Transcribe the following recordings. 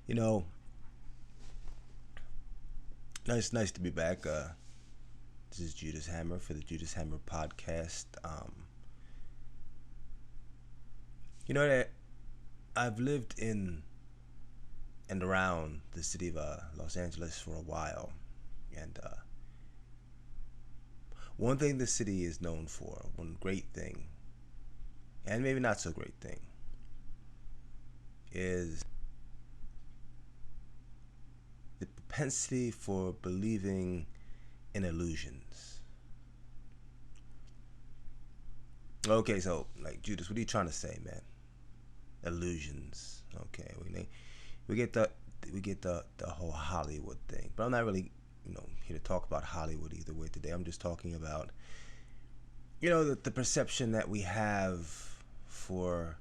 You know, nice to be back. This is Judas Hammer for the Judas Hammer podcast. You know that I've lived in and around the city of Los Angeles for a while, and one thing the city is known for, one great thing, and maybe not so great thing, is the propensity for believing in illusions. Okay, so like Judas, what are you trying to say, man? Illusions. Okay, we get the whole Hollywood thing, but I'm not really here to talk about Hollywood either way today. I'm just talking about the perception that we have for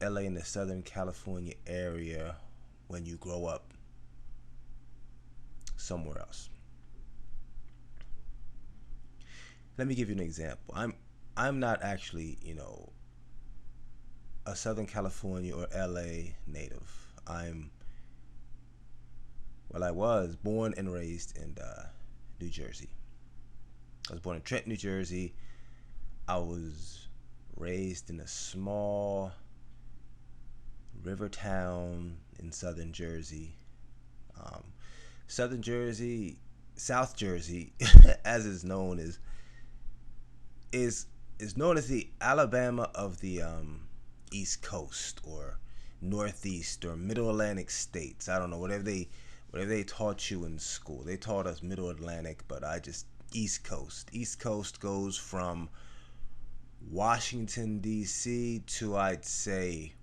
LA and the Southern California area when you grow up somewhere else. Let me give you an example. I'm not actually, a Southern California or LA native. I was born and raised in New Jersey. I was born in Trenton, New Jersey. I was raised in a small river town in southern Jersey. Southern Jersey, South Jersey, as is known, is known as the Alabama of the East Coast or Northeast or Middle Atlantic states. I don't know, whatever they taught you in school. They taught us Middle Atlantic, but I just East Coast. East Coast goes from Washington D.C. to, I'd say,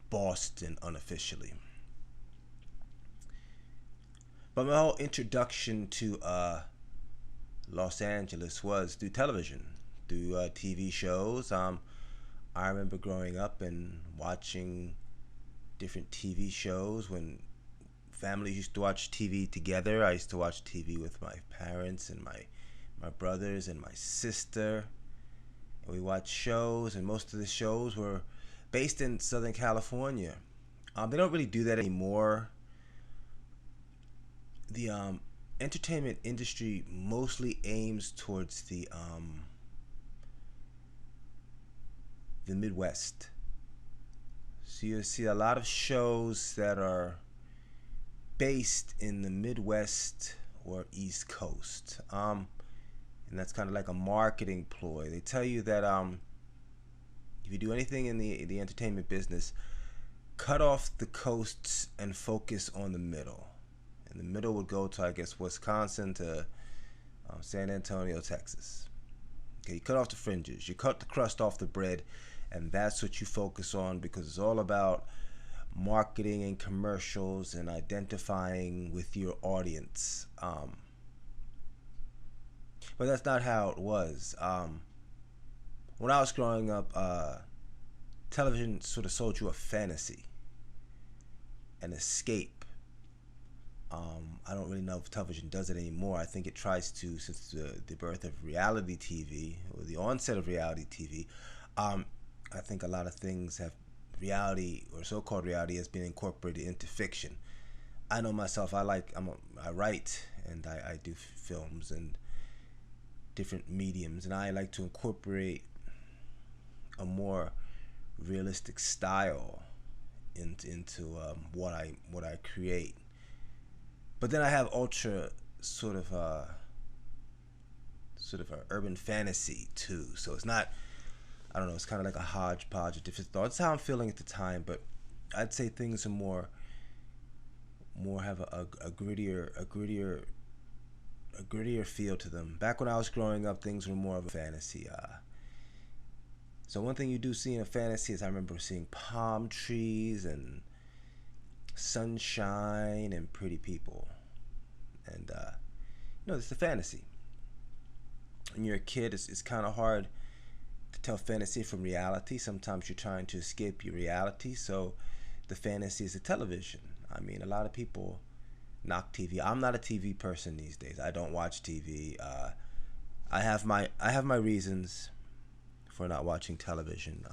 Boston unofficially. But my whole introduction to Los Angeles was through television, through TV shows. I remember growing up and watching different TV shows when families used to watch TV together. I used to watch TV with my parents and my brothers and my sister. And we watched shows, and most of the shows were based in Southern California. They don't really do that anymore. The entertainment industry mostly aims towards the Midwest. So you see a lot of shows that are based in the Midwest or East Coast. And that's kind of like a marketing ploy. They tell you that if you do anything in the entertainment business, cut off the coasts and focus on the middle. And the middle would go to, I guess, Wisconsin to San Antonio, Texas. Okay, you cut off the fringes. You cut the crust off the bread, and that's what you focus on because it's all about marketing and commercials and identifying with your audience. But that's not how it was. When I was growing up, television sort of sold you a fantasy, an escape. I don't really know if television does it anymore. I think it tries to, since the birth of reality TV, or the onset of reality TV, I think a lot of things have reality, or so-called reality, has been incorporated into fiction. I know myself, I write and I do films and different mediums, and I like to incorporate a more realistic style into what I create. But then I have ultra sort of a urban fantasy too. So it's not, I don't know, it's kind of like a hodgepodge of different thoughts. That's how I'm feeling at the time. But I'd say things are more have a grittier feel to them. Back when I was growing up, things were more of a fantasy. So one thing you do see in a fantasy is I remember seeing palm trees and sunshine and pretty people. And it's the fantasy. When you're a kid, it's kind of hard to tell fantasy from reality. Sometimes you're trying to escape your reality, so the fantasy is the television. I mean, a lot of people knock TV. I'm not a TV person these days. I don't watch TV. I have my reasons for not watching television.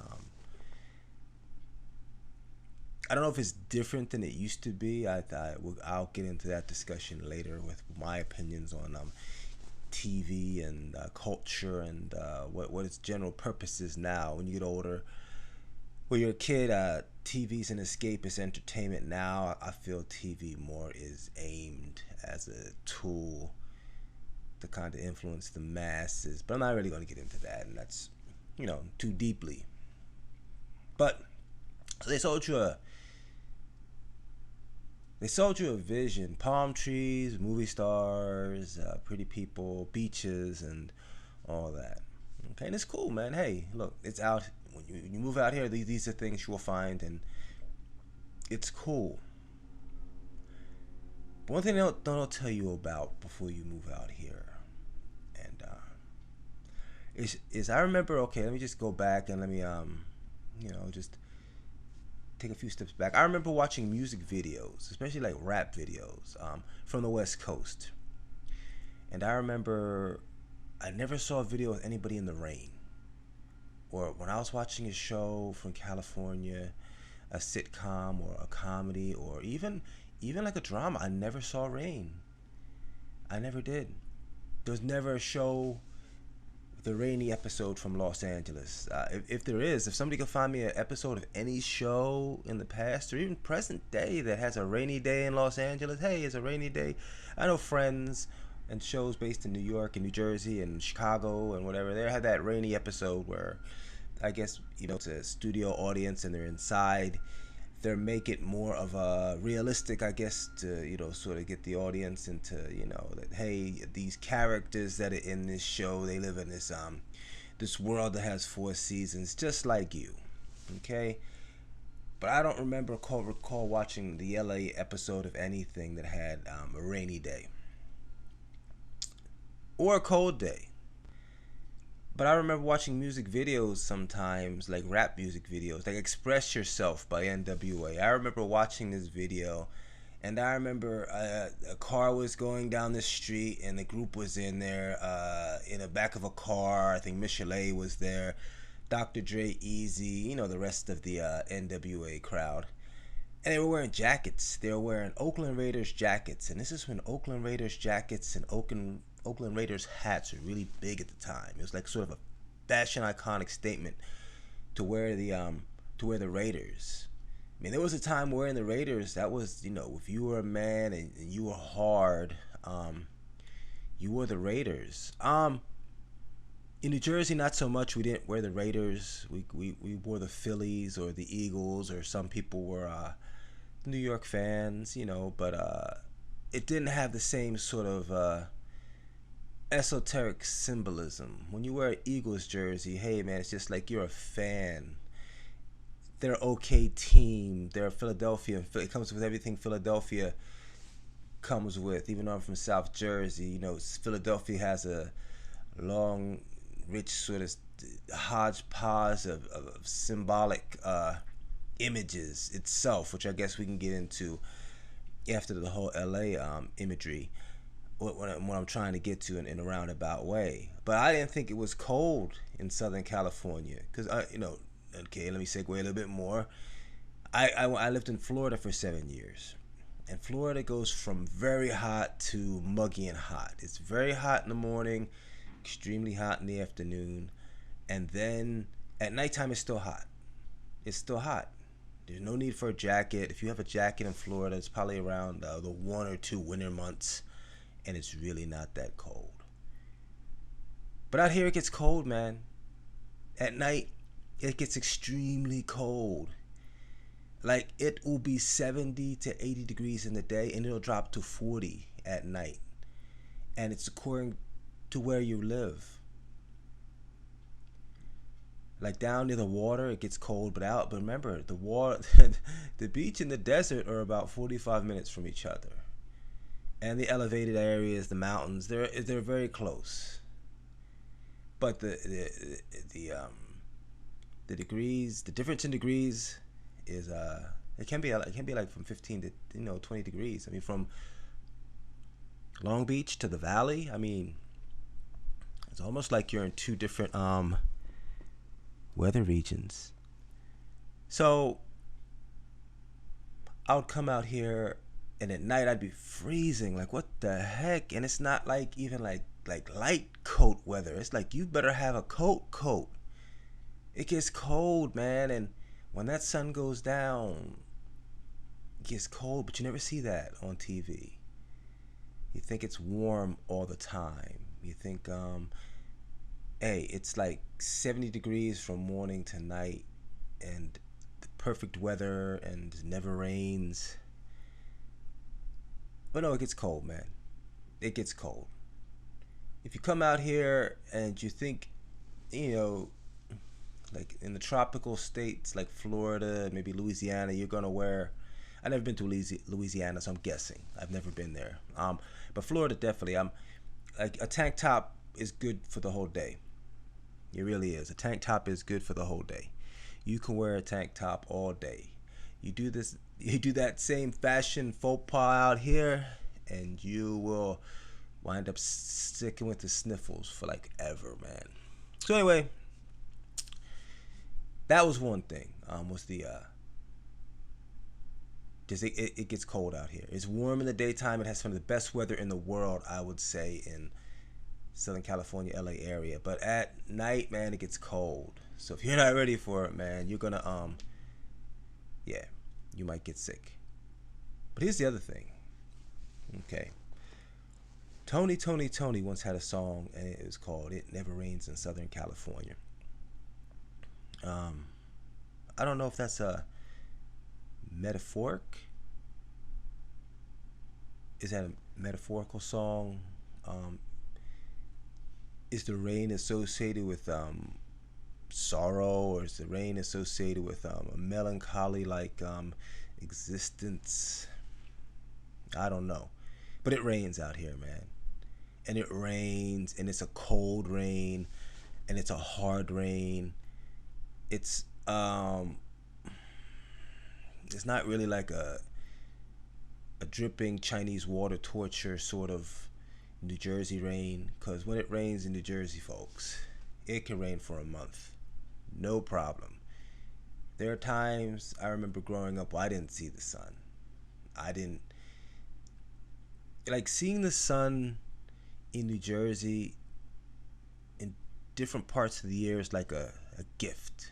I don't know if it's different than it used to be. I'll get into that discussion later with my opinions on TV and culture and what its general purpose is now. When you get older, when you're a kid, TV's an escape, it's entertainment. Now I feel TV more is aimed as a tool to kind of influence the masses. But I'm not really going to get into that, and that's, too deeply. But so they sold you a vision: palm trees, movie stars, pretty people, beaches, and all that. Okay, and it's cool, man. Hey, look, it's out. When you move out here, these are things you will find, and it's cool. But one thing they'll tell you about before you move out here, and is I remember. Okay, let me just go back and let me just take a few steps back. I remember watching music videos, especially like rap videos, from the West Coast. And I remember I never saw a video of anybody in the rain. Or when I was watching a show from California, a sitcom or a comedy, or even like a drama, I never saw rain. I never did. There was never a show, the rainy episode from Los Angeles. If somebody could find me an episode of any show in the past or even present day that has a rainy day in Los Angeles, hey, it's a rainy day. I know Friends and shows based in New York and New Jersey and Chicago and whatever. They had that rainy episode where I guess, it's a studio audience and they're inside. They make it more of a realistic, I guess, to, sort of get the audience into, that, hey, these characters that are in this show, they live in this world that has 4 seasons, just like you. Okay? But I don't recall watching the LA episode of anything that had a rainy day or a cold day. But I remember watching music videos sometimes, like rap music videos, like Express Yourself by NWA. I remember watching this video, and I remember a car was going down the street, and the group was in there, in the back of a car. I think Michelet was there, Dr. Dre, Easy, the rest of the NWA crowd. And they were wearing jackets. They were wearing Oakland Raiders jackets. And this is when Oakland Raiders jackets and Oakland Raiders hats were really big at the time. It was like sort of a fashion iconic statement to wear the Raiders. I mean, there was a time wearing the Raiders, that was, if you were a man and you were hard, you wore the Raiders. In New Jersey, not so much. We didn't wear the Raiders. We wore the Phillies or the Eagles, or some people were New York fans, but it didn't have the same sort of esoteric symbolism. When you wear an Eagles jersey, hey man, it's just like you're a fan. They're an okay team. They're Philadelphia. It comes with everything Philadelphia comes with. Even though I'm from South Jersey, Philadelphia has a long, rich sort of hodgepodge of symbolic images itself, which I guess we can get into after the whole LA imagery, what I'm trying to get to in a roundabout way. But I didn't think it was cold in Southern California, because okay, let me segue a little bit more. I lived in Florida for 7 years, and Florida goes from very hot to muggy and hot. It's very hot in the morning, extremely hot in the afternoon, and then at nighttime it's still hot. It's still hot. There's no need for a jacket. If you have a jacket in Florida, it's probably around the 1 or 2 winter months, and it's really not that cold. But out here it gets cold, man. At night, it gets extremely cold. Like, it will be 70 to 80 degrees in the day, and it'll drop to 40 at night. And it's according to where you live. Like down near the water, it gets cold, but remember, the water, the beach and the desert are about 45 minutes from each other. And the elevated areas, the mountains, they're very close. But the degrees, the difference in degrees is it can be like from 15 to 20 degrees. I mean, from Long Beach to the Valley, I mean, it's almost like you're in 2 different weather regions. So I would come out here, and at night I'd be freezing. Like, what the heck? And it's not like even like light coat weather. It's like you better have a coat. It gets cold, man, and when that sun goes down, it gets cold, but you never see that on TV. You think it's warm all the time. You think, hey, it's like 70 degrees from morning to night, and the perfect weather, and it never rains. But no, it gets cold, man. It gets cold. If you come out here and you think, you know, like in the tropical states like Florida, maybe Louisiana, you're gonna wear. I've never been to Louisiana, so I'm guessing. I've never been there. But Florida definitely. I'm like a tank top is good for the whole day. It really is. A tank top is good for the whole day. You can wear a tank top all day. You do this. You do that same fashion faux pas out here, and you will wind up sticking with the sniffles for like ever, man. So anyway, that was one thing. Was the just it gets cold out here. It's warm in the daytime. It has some of the best weather in the world, I would say, in Southern California, LA area. But at night, man, it gets cold. So if you're not ready for it, man, you're gonna yeah, you might get sick. But here's the other thing. Okay. Tony once had a song, and it was called "It Never Rains in Southern California." Um, I don't know if that's a metaphoric. Is that a metaphorical song? Is the rain associated with sorrow, or is the rain associated with a melancholy like existence? I don't know, but it rains out here, man, and it rains, and it's a cold rain, and it's a hard rain. It's it's not really like a dripping Chinese water torture sort of New Jersey rain, because when it rains in New Jersey, folks, it can rain for a month, no problem. There are times I remember growing up where I didn't see the sun. I didn't like seeing the sun in New Jersey in different parts of the year is like a gift.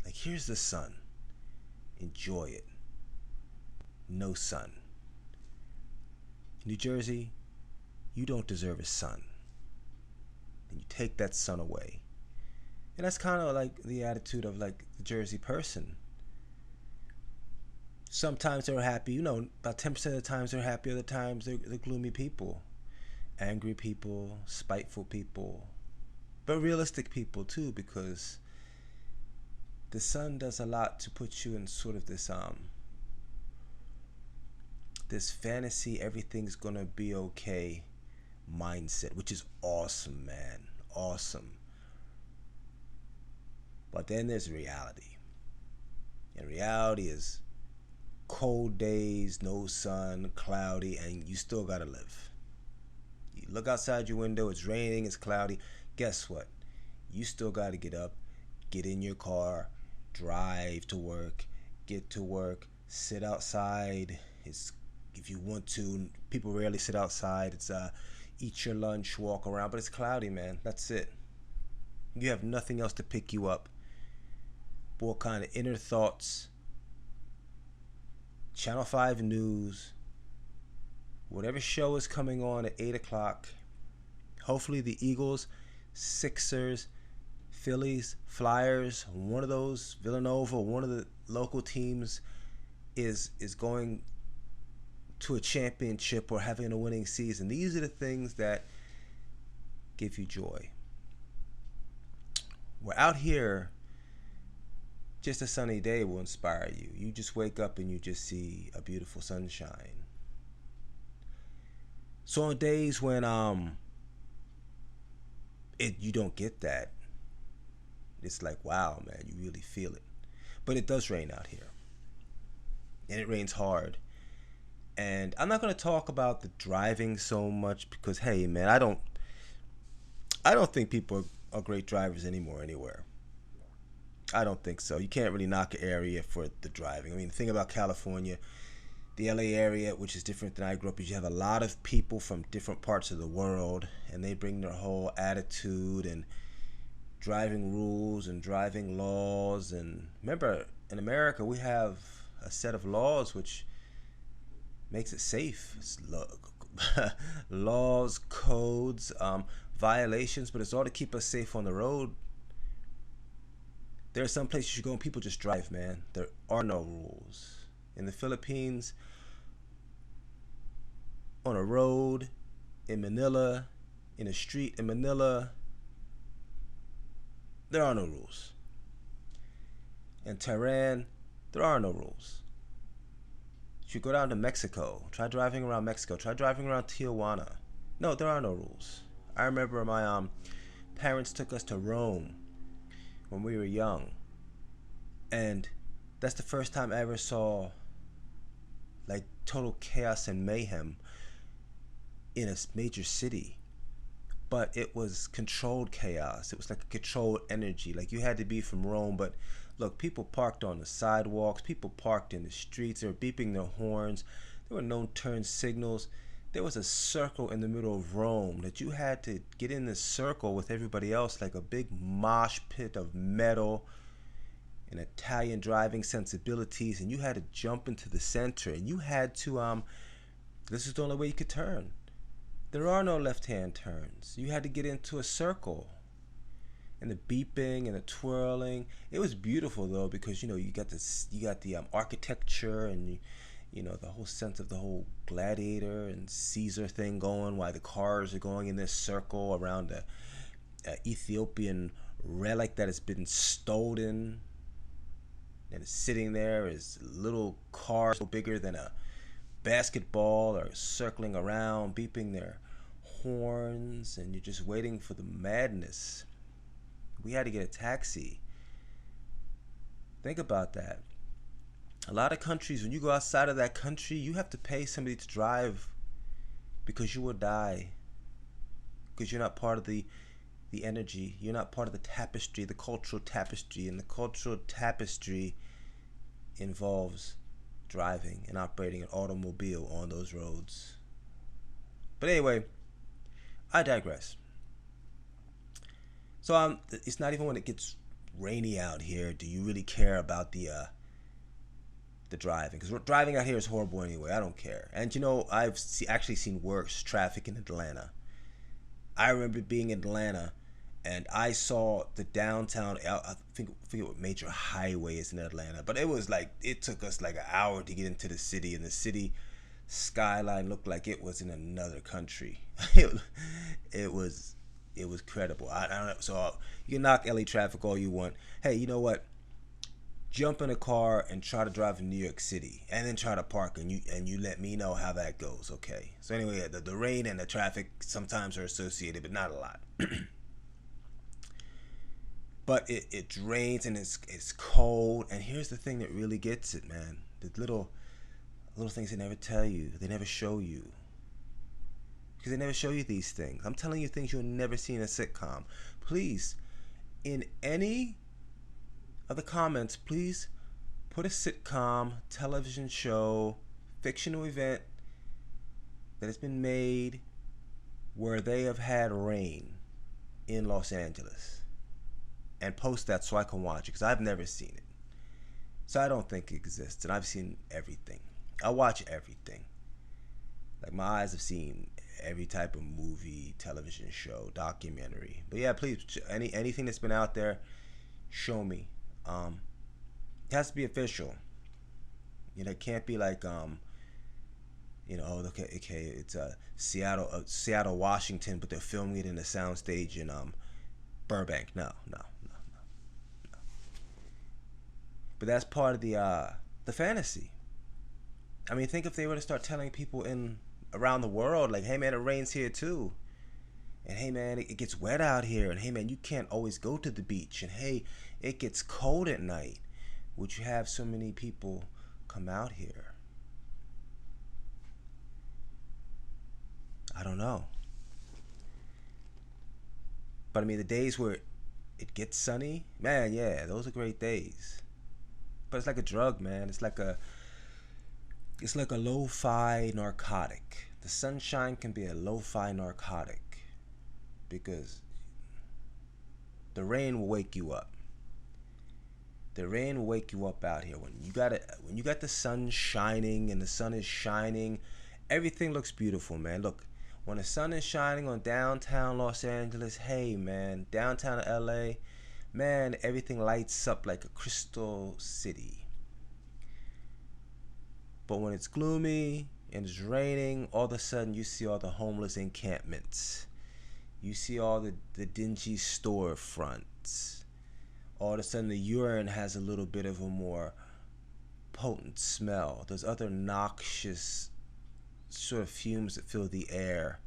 Like, here's the sun, enjoy it. No sun. New Jersey, you don't deserve a sun, and you take that sun away. And that's kind of like the attitude of like the Jersey person. Sometimes they're happy, about 10% of the times they're happy, other times they're gloomy people, angry people, spiteful people, but realistic people too, because the sun does a lot to put you in sort of this fantasy, everything's gonna be okay mindset, which is awesome, man. Awesome. But then there's reality. And reality is cold days, no sun, cloudy, and you still gotta live. You look outside your window, it's raining, it's cloudy. Guess what? You still gotta get up, get in your car, drive to work, get to work, sit outside. It's if you want to. People rarely sit outside. It's eat your lunch, walk around, but it's cloudy, man. That's it. You have nothing else to pick you up. But what kind of inner thoughts? Channel 5 News, whatever show is coming on at 8 o'clock, hopefully the Eagles, Sixers, Phillies, Flyers, one of those, Villanova, one of the local teams is going to a championship or having a winning season. These are the things that give you joy. We're out here, just a sunny day will inspire you. You just wake up and you just see a beautiful sunshine. So on days when you don't get that, it's like, wow, man, you really feel it. But it does rain out here, and it rains hard. And I'm not going to talk about the driving so much because, hey, man, I don't think people are great drivers anymore anywhere. I don't think so. You can't really knock an area for the driving. I mean, the thing about California, the LA area, which is different than I grew up, is you have a lot of people from different parts of the world, and they bring their whole attitude and driving rules and driving laws. And remember, in America, we have a set of laws which makes it safe. It's laws, codes, violations, but it's all to keep us safe on the road. There are some places you go and people just drive, man. There are no rules. In the Philippines, on a road, in Manila, in a street in Manila, there are no rules. In Tehran, there are no rules. If you go down to Mexico, try driving around Mexico, try driving around Tijuana. No, there are no rules. I remember my parents took us to Rome when we were young, and that's the first time I ever saw like total chaos and mayhem in a major city. But it was controlled chaos. It was like a controlled energy. Like you had to be from Rome. But look, people parked on the sidewalks. People parked in the streets. They were beeping their horns. There were no turn signals. There was a circle in the middle of Rome that you had to get in this circle with everybody else, like a big mosh pit of metal and Italian driving sensibilities. And you had to jump into the center. And you had to, this is the only way you could turn. There are no left-hand turns. You had to get into a circle. And the beeping and the twirling. It was beautiful though, because you got the architecture and the whole sense of the whole gladiator and Caesar thing going while the cars are going in this circle around a Ethiopian relic that has been stolen. And it's sitting there as little cars bigger than a basketball are circling around, beeping their horns, and you're just waiting for the madness. We had to get a taxi. Think about that. A lot of countries, when you go outside of that country, you have to pay somebody to drive because you will die. Because you're not part of the energy. You're not part of the tapestry, the cultural tapestry. And the cultural tapestry involves driving and operating an automobile on those roads. But anyway, I digress. So it's not even when it gets rainy out here do you really care about the driving, because driving out here is horrible anyway. I don't care. And I've actually seen worse traffic in Atlanta. I remember being in Atlanta and I saw the downtown, I forget what major highway is in Atlanta, but it took us like an hour to get into the city, and the city skyline looked like it was in another country. It was credible. I don't know. So you can knock LA traffic all you want. Hey, you know what? Jump in a car and try to drive in New York City, and then try to park, and you let me know how that goes, okay? So anyway, the rain and the traffic sometimes are associated, but not a lot. But it rains and it's cold, and here's the thing that really gets it, man. The little things they never tell you, they never show you. Because they never show you these things. I'm telling you things you'll never see in a sitcom. Please, in any of the comments, please put a sitcom, television show, fictional event that has been made where they have had rain in Los Angeles. And post that so I can watch it, because I've never seen it. So I don't think it exists. And I've seen everything. I watch everything. Like my eyes have seen every type of movie, television show, documentary. But yeah, please, anything that's been out there, show me. It has to be official. It can't be like okay, it's Seattle, Washington, but they're filming it in a soundstage in Burbank. No. But that's part of the fantasy. I mean, think if they were to start telling people around the world, like, hey man, it rains here too, and hey man, it gets wet out here, and hey man, you can't always go to the beach, and hey, it gets cold at night. Would you have so many people come out here? I don't know. But I mean, the days where it gets sunny, man, yeah, those are great days. But it's like a drug, man. It's like It's like a lo-fi narcotic. The sunshine can be a lo-fi narcotic because the rain will wake you up. The rain will wake you up out here when you got the sun shining and the sun is shining. Everything looks beautiful, man. Look, when the sun is shining on downtown Los Angeles, hey man, downtown LA, man, everything lights up like a crystal city. But when it's gloomy and it's raining, all of a sudden you see all the homeless encampments. You see all the dingy storefronts. All of a sudden the urine has a little bit of a more potent smell. There's other noxious sort of fumes that fill the air.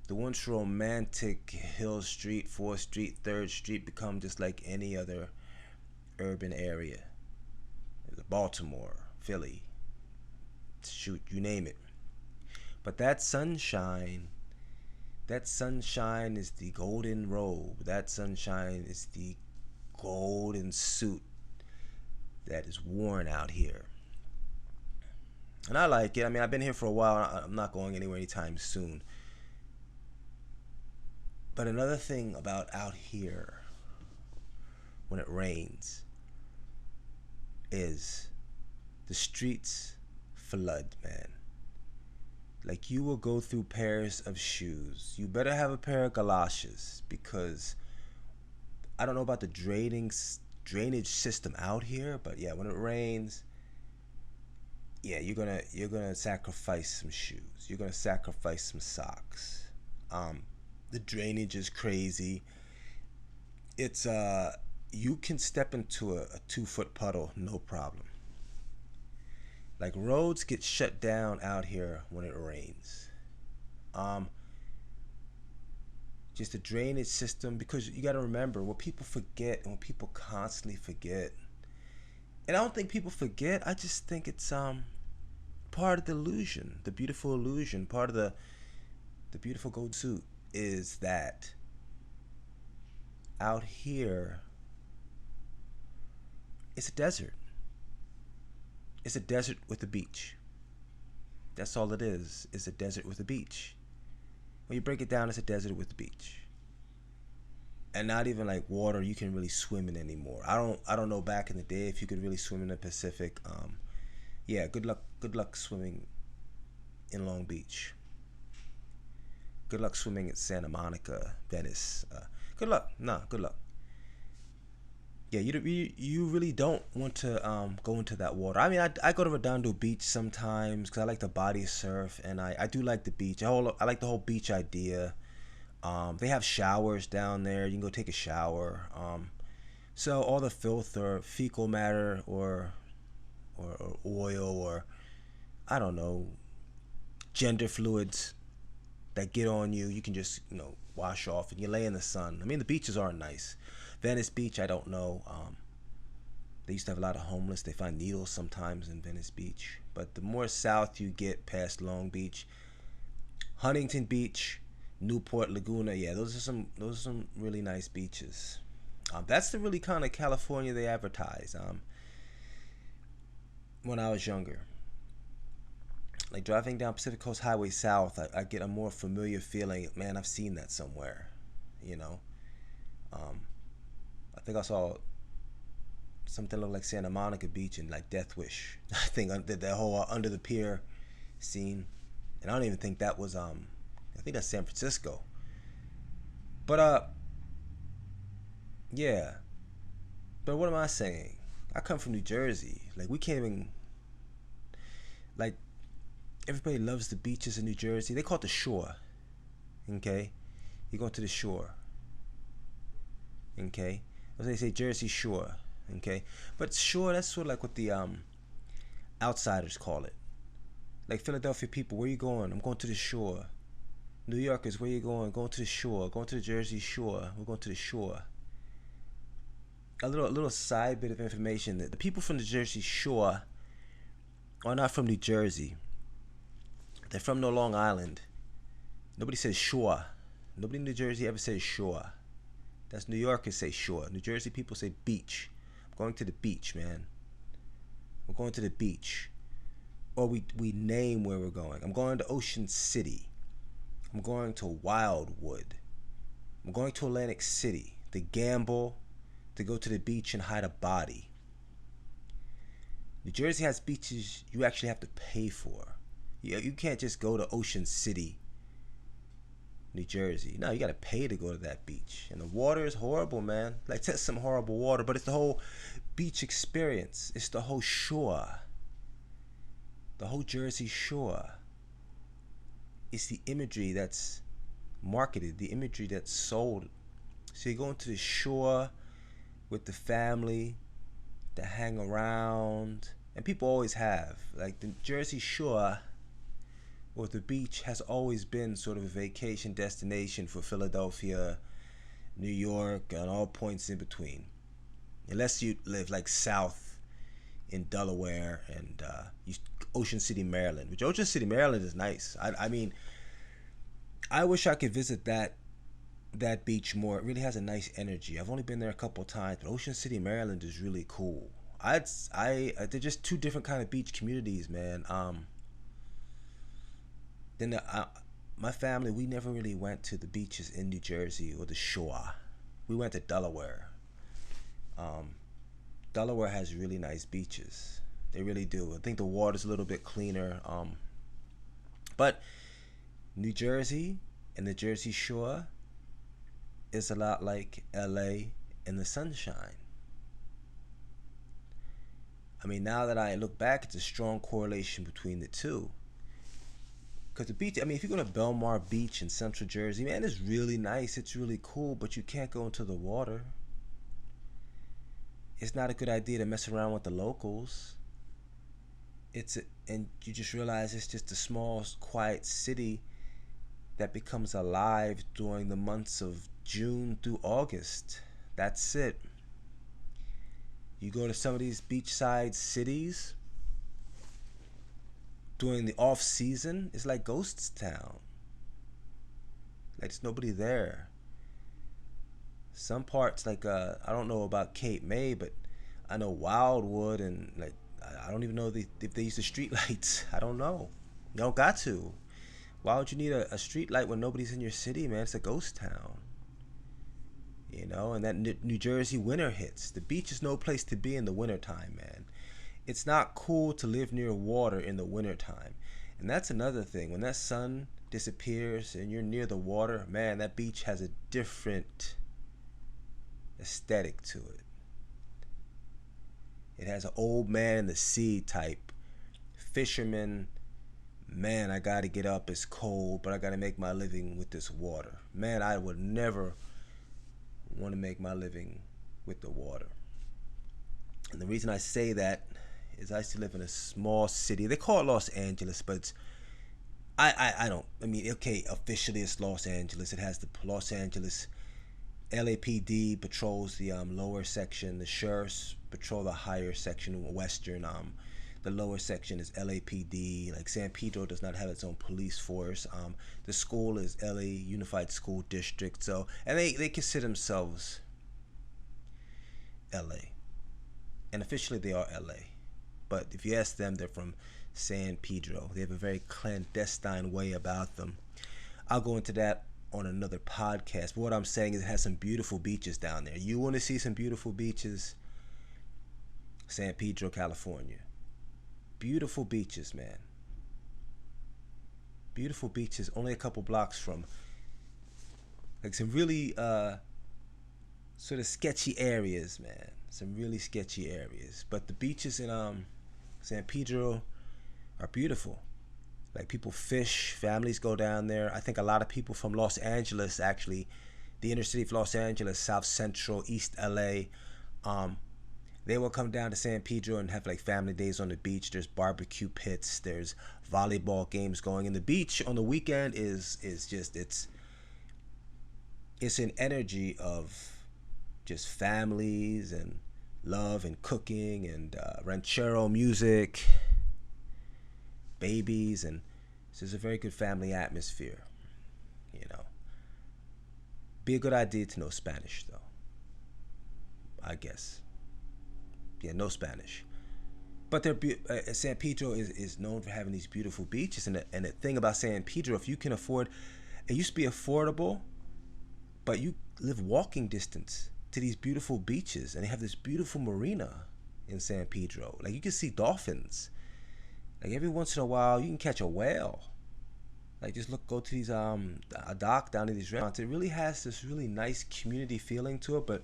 The once romantic Hill Street, 4th Street, 3rd Street become just like any other urban area. Baltimore, Philly, shoot, you name it. But that sunshine is the golden robe. That sunshine is the golden suit that is worn out here. And I like it. I mean, I've been here for a while. I'm not going anywhere anytime soon. But another thing about out here when it rains is the streets flood, man. Like, you will go through pairs of shoes. You better have a pair of galoshes because I don't know about the drainage system out here, but yeah, when it rains, yeah, you're gonna sacrifice some shoes. You're gonna sacrifice some socks. The drainage is crazy. It's you can step into a 2-foot puddle, no problem. Like, roads get shut down out here when it rains. Just the drainage system, because you got to remember what people forget and what people constantly forget. And I don't think people forget. I just think it's part of the illusion, the beautiful illusion. Part of the beautiful gold suit is that out here it's a desert. It's a desert with a beach. That's all it is. It's a desert with a beach. When you break it down, it's a desert with a beach. And not even like water you can really swim in anymore. I don't know back in the day if you could really swim in the Pacific. Yeah, good luck swimming in Long Beach. Good luck swimming at Santa Monica, Venice. Good luck. Good luck. Yeah, you really don't want to go into that water. I mean, I go to Redondo Beach sometimes because I like to body surf, and I do like the beach. I like the whole beach idea. They have showers down there. You can go take a shower. So all the filth or fecal matter or oil or, I don't know, gender fluids that get on you, you can just, wash off and you lay in the sun. I mean, the beaches are nice. Venice Beach, I don't know. They used to have a lot of homeless. They find needles sometimes in Venice Beach. But the more south you get past Long Beach, Huntington Beach, Newport, Laguna, yeah, those are some really nice beaches. That's the really kind of California they advertise. When I was younger, like driving down Pacific Coast Highway South, I get a more familiar feeling. Man, I've seen that somewhere. I think I saw something look like Santa Monica Beach and like Death Wish. I think the whole under the pier scene, and I don't even think that was I think that's San Francisco. But yeah. But what am I saying? I come from New Jersey. Like, we can't even, like, everybody loves the beaches in New Jersey. They call it the shore. Okay, you go to the shore. Okay, as they say, Jersey Shore. Okay, but shore, that's sort of like what the outsiders call it. Like Philadelphia people, where you going? I'm going to the shore. New Yorkers, where you going? Going to the shore. Going to the Jersey Shore. We're going to the shore. A little side bit of information that the people from the Jersey Shore are not from New Jersey. They're from Long Island. Nobody says shore. Nobody in New Jersey ever says shore. That's New Yorkers say shore. New Jersey people say beach. I'm going to the beach, man. We're going to the beach. or we name where we're going. I'm going to Ocean City. I'm going to Wildwood. I'm going to Atlantic City to gamble, to go to the beach and hide a body. New Jersey has beaches you actually have to pay for. You can't just go to Ocean City, New Jersey. No, you got to pay to go to that beach. And the water is horrible, man. Like, that's some horrible water, but it's the whole beach experience. It's the whole shore. The whole Jersey Shore. It's the imagery that's marketed, the imagery that's sold. So you're going to the shore with the family to hang around. And people always have. Like, the Jersey Shore or the beach has always been sort of a vacation destination for Philadelphia, New York, and all points in between. Unless you live like south in Delaware and Ocean City, Maryland. Which Ocean City, Maryland is nice. I mean, I wish I could visit that beach more. It really has a nice energy. I've only been there a couple of times, but Ocean City, Maryland is really cool. They're just two different kind of beach communities, man. My family, we never really went to the beaches in New Jersey or the shore. We went to Delaware. Delaware has really nice beaches. They really do. I think the water's a little bit cleaner. But New Jersey and the Jersey Shore is a lot like LA in the sunshine. I mean, now that I look back, it's a strong correlation between the two. Because the beach, I mean, if you go to Belmar Beach in Central Jersey, man, it's really nice. It's really cool, but you can't go into the water. It's not a good idea to mess around with the locals. And you just realize it's just a small, quiet city that becomes alive during the months of June through August. That's it. You go to some of these beachside cities during the off season, it's like ghost town. Like, there's nobody there. Some parts, like I don't know about Cape May, but I know Wildwood, and like I don't even know if they use the street lights. I don't know. You don't got to. Why would you need a street light when nobody's in your city, man? It's a ghost town. You know, and that New Jersey winter hits. The beach is no place to be in the wintertime, man. It's not cool to live near water in the wintertime. And that's another thing. When that sun disappears and you're near the water, man, that beach has a different aesthetic to it. It has an old man in the sea type. Fisherman, man, I gotta get up, it's cold, but I gotta make my living with this water. Man, I would never want to make my living with the water. And the reason I say that is I used to live in a small city. They call it Los Angeles, but it's, I don't, I mean, okay, officially it's Los Angeles. It has the Los Angeles LAPD patrols the lower section. The sheriffs patrol the higher section, western. The lower section is LAPD. Like, San Pedro does not have its own police force. The school is LA Unified School District. So, and they consider themselves LA. And officially they are LA. But if you ask them, they're from San Pedro. They have a very clandestine way about them. I'll go into that on another podcast. But what I'm saying is it has some beautiful beaches down there. You want to see some beautiful beaches? San Pedro, California. Beautiful beaches, man. Beautiful beaches. Only a couple blocks from like some really sort of sketchy areas, man. Some really sketchy areas. But the beaches in San Pedro are beautiful. Like, people fish, families go down there. I think a lot of people from Los Angeles, actually, the inner city of Los Angeles, South Central, East LA, they will come down to San Pedro and have like family days on the beach. There's barbecue pits, there's volleyball games going. And the beach on the weekend is just, it's an energy of just families and love and cooking and ranchero music, babies, and it's just a very good family atmosphere. You know, be a good idea to know Spanish though, I guess. Yeah, no Spanish. But San Pedro is known for having these beautiful beaches, and the thing about San Pedro, if you can afford, it used to be affordable, but you live walking distance to these beautiful beaches, and they have this beautiful marina in San Pedro. Like you can see dolphins. Like every once in a while, you can catch a whale. Like just go to these a dock down to these restaurants. It really has this really nice community feeling to it. But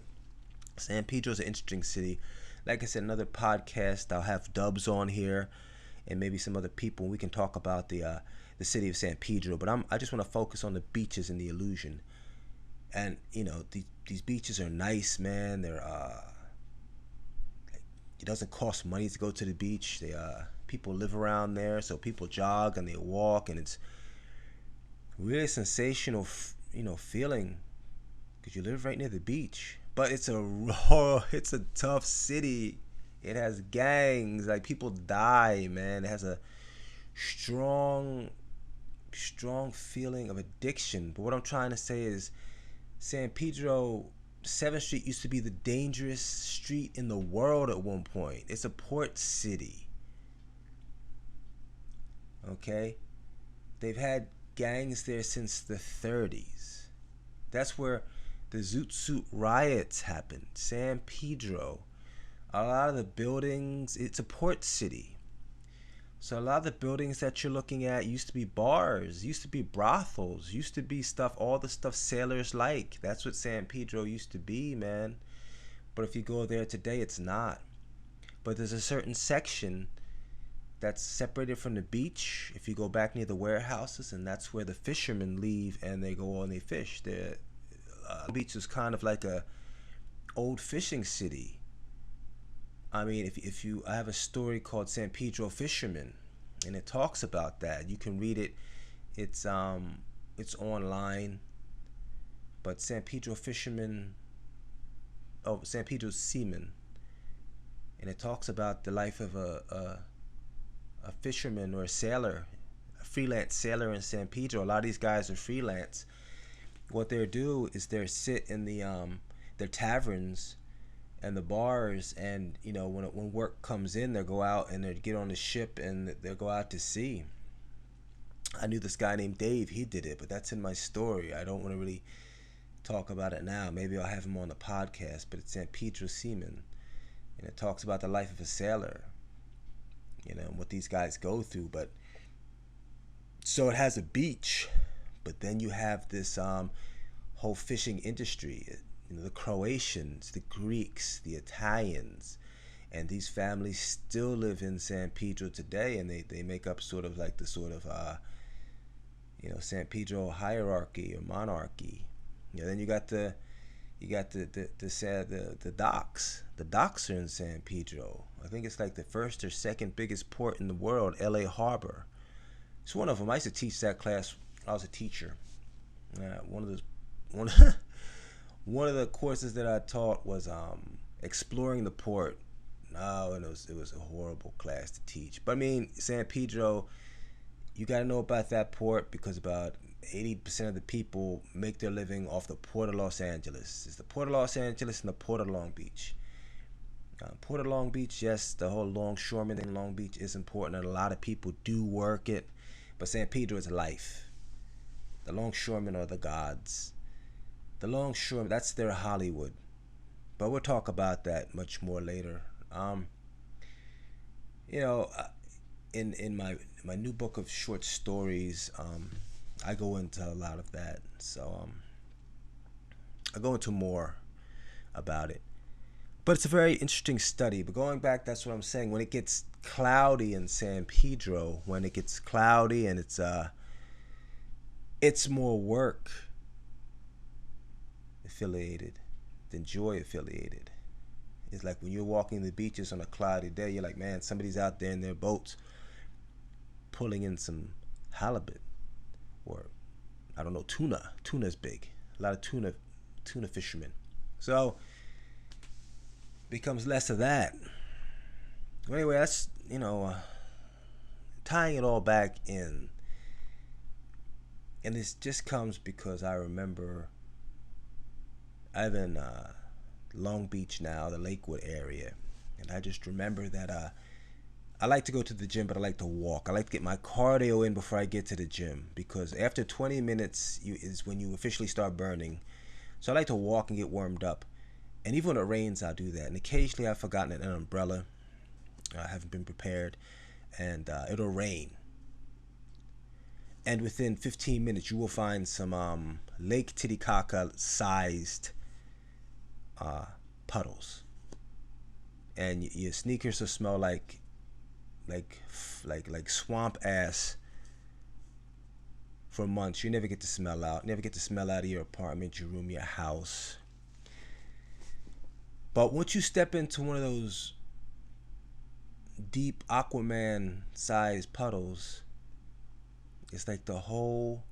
San Pedro's an interesting city. Like I said, another podcast. I'll have Dubs on here, and maybe some other people. We can talk about the city of San Pedro. But I just want to focus on the beaches and the illusion. And you know, these beaches are nice, man. They're it doesn't cost money to go to the beach. They people live around there, so people jog and they walk, and it's really sensational, feeling because you live right near the beach. But it's it's a tough city. It has gangs, like people die, man. It has a strong feeling of addiction. But what I'm trying to say is, San Pedro 7th Street used to be the dangerous street in the world at one point. It's a port city. Okay? They've had gangs there since the 30s. That's where the Zoot Suit riots happened. San Pedro. A lot of the buildings, it's a port city. So a lot of the buildings that you're looking at used to be bars, used to be brothels, used to be stuff, all the stuff sailors like. That's what San Pedro used to be, man. But if you go there today, it's not. But there's a certain section that's separated from the beach. If you go back near the warehouses, and that's where the fishermen leave and they go and they fish. The beach is kind of like a old fishing city. I mean, if you, I have a story called San Pedro Fisherman, and it talks about that. You can read it. It's online. But San Pedro Fisherman, San Pedro Seaman, and it talks about the life of a fisherman or a sailor, a freelance sailor in San Pedro. A lot of these guys are freelance. What they do is they sit in the their taverns and the bars, and when work comes in, they go out and they get on the ship and they go out to sea. I knew this guy named Dave. He did it, but that's in my story. I don't want to really talk about it now. Maybe I'll have him on the podcast. But it's San Pedro Seaman, and it talks about the life of a sailor, and what these guys go through. But so it has a beach, but then you have this whole fishing industry. The Croatians, the Greeks, the Italians, and these families still live in San Pedro today, and they make up sort of like the sort of San Pedro hierarchy or monarchy. Then you got the docks. The docks are in San Pedro. I think it's like the first or second biggest port in the world, LA Harbor. It's one of them. I used to teach that class. I was a teacher. One of the courses that I taught was exploring the port. No, and it was a horrible class to teach. But I mean, San Pedro, you got to know about that port because about 80% of the people make their living off the Port of Los Angeles. It's the Port of Los Angeles and the Port of Long Beach. Port of Long Beach, yes, the whole longshoreman thing in Long Beach is important, and a lot of people do work it. But San Pedro is life. The longshoremen are the gods. The longshoremen, that's their Hollywood. But we'll talk about that much more later. In my new book of short stories, I go into a lot of that. So I go into more about it. But it's a very interesting study. But going back, that's what I'm saying. When it gets cloudy in San Pedro, when it gets cloudy and it's more work affiliated than joy affiliated. It's like when you're walking the beaches on a cloudy day, you're like, man, somebody's out there in their boats pulling in some halibut, or I don't know, tuna. Tuna's big. A lot of tuna fishermen. So becomes less of that. Well, anyway, that's tying it all back in, and this just comes because I remember I live in Long Beach now, the Lakewood area, and I just remember that I like to go to the gym, but I like to walk. I like to get my cardio in before I get to the gym, because after 20 minutes is when you officially start burning. So I like to walk and get warmed up. And even when it rains, I'll do that. And occasionally I've forgotten an umbrella. I haven't been prepared. And it'll rain. And within 15 minutes, you will find some Lake Titicaca sized puddles. And your sneakers will smell like swamp ass for months. You never get to smell out. Never get to smell out of your apartment, your room, your house. But once you step into one of those deep Aquaman sized puddles, it's like the whole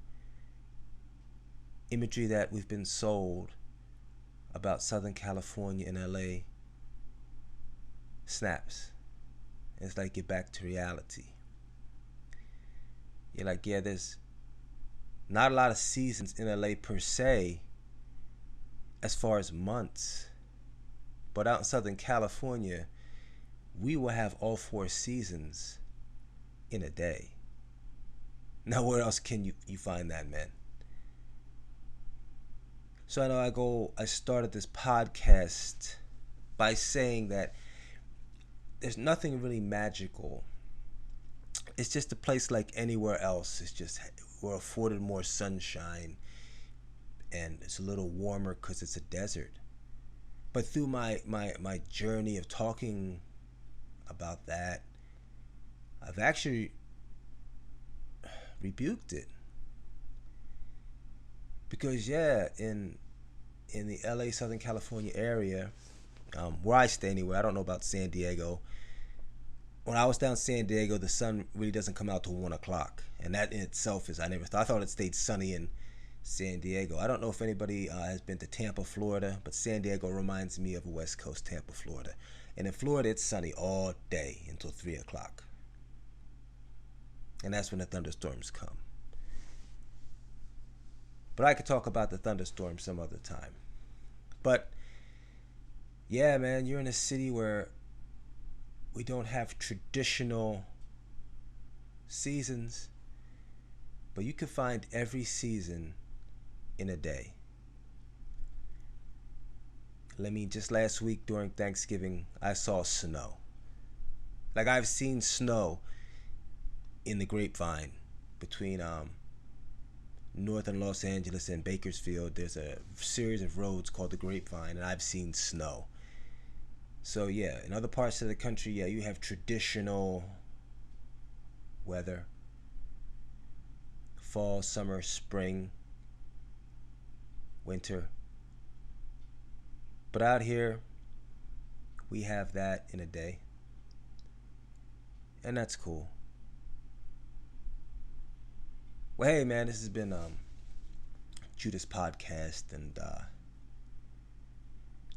imagery that we've been sold about Southern California and LA snaps. It's like you're back to reality. You're like, yeah, there's not a lot of seasons in LA per se, as far as months. But out in Southern California, we will have all 4 seasons in a day. Now, where else can you find that, man? So I know I started this podcast by saying that there's nothing really magical. It's just a place like anywhere else. It's just we're afforded more sunshine, and it's a little warmer because it's a desert. But through my journey of talking about that, I've actually rebuked it. Because yeah, in the LA, Southern California area, where I stay anyway, I don't know about San Diego. When I was down in San Diego, the sun really doesn't come out till 1 o'clock. And that in itself is, I thought it stayed sunny in San Diego. I don't know if anybody has been to Tampa, Florida, but San Diego reminds me of a West Coast Tampa, Florida. And in Florida, it's sunny all day until 3 o'clock. And that's when the thunderstorms come. But I could talk about the thunderstorms some other time. But yeah, man, you're in a city where we don't have traditional seasons, but you can find every season in a day. Just last week during Thanksgiving, I saw snow. Like, I've seen snow in the grapevine between northern Los Angeles and Bakersfield. There's a series of roads called the Grapevine, and I've seen snow. So yeah, in other parts of the country, yeah, you have traditional weather: fall, summer, spring, winter. But out here, we have that in a day, and that's cool. Well, hey man, this has been Judas Podcast, and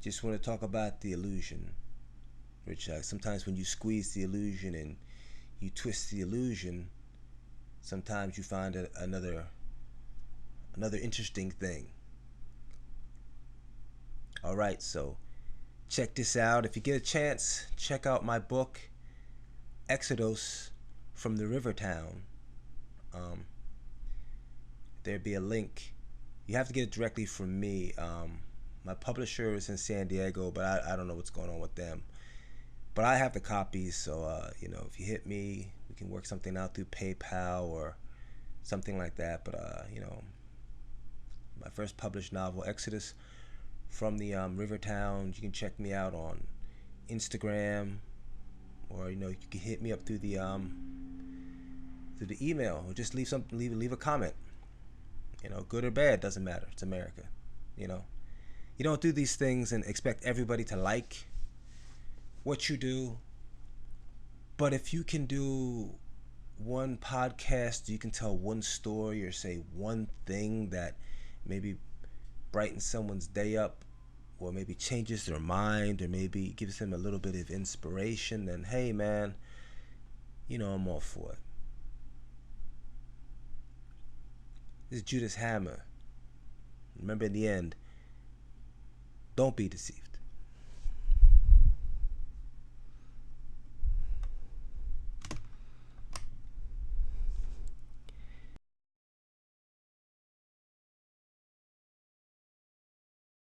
just want to talk about the illusion, which sometimes when you squeeze the illusion and you twist the illusion, sometimes you find another interesting thing. All right, so check this out. If you get a chance, check out my book, Exodus from the River Town. There'd be a link. You have to get it directly from me. My publisher is in San Diego, but I don't know what's going on with them. But I have the copies, so if you hit me, we can work something out through PayPal or something like that. But my first published novel, Exodus from the River Town. You can check me out on Instagram, or you can hit me up through the email, or just leave a comment. Good or bad, doesn't matter. It's America. You don't do these things and expect everybody to like what you do. But if you can do one podcast, you can tell one story or say one thing that maybe brightens someone's day up, or maybe changes their mind, or maybe gives them a little bit of inspiration, then hey man, I'm all for it. This is Judas Hammer. Remember, in the end, don't be deceived.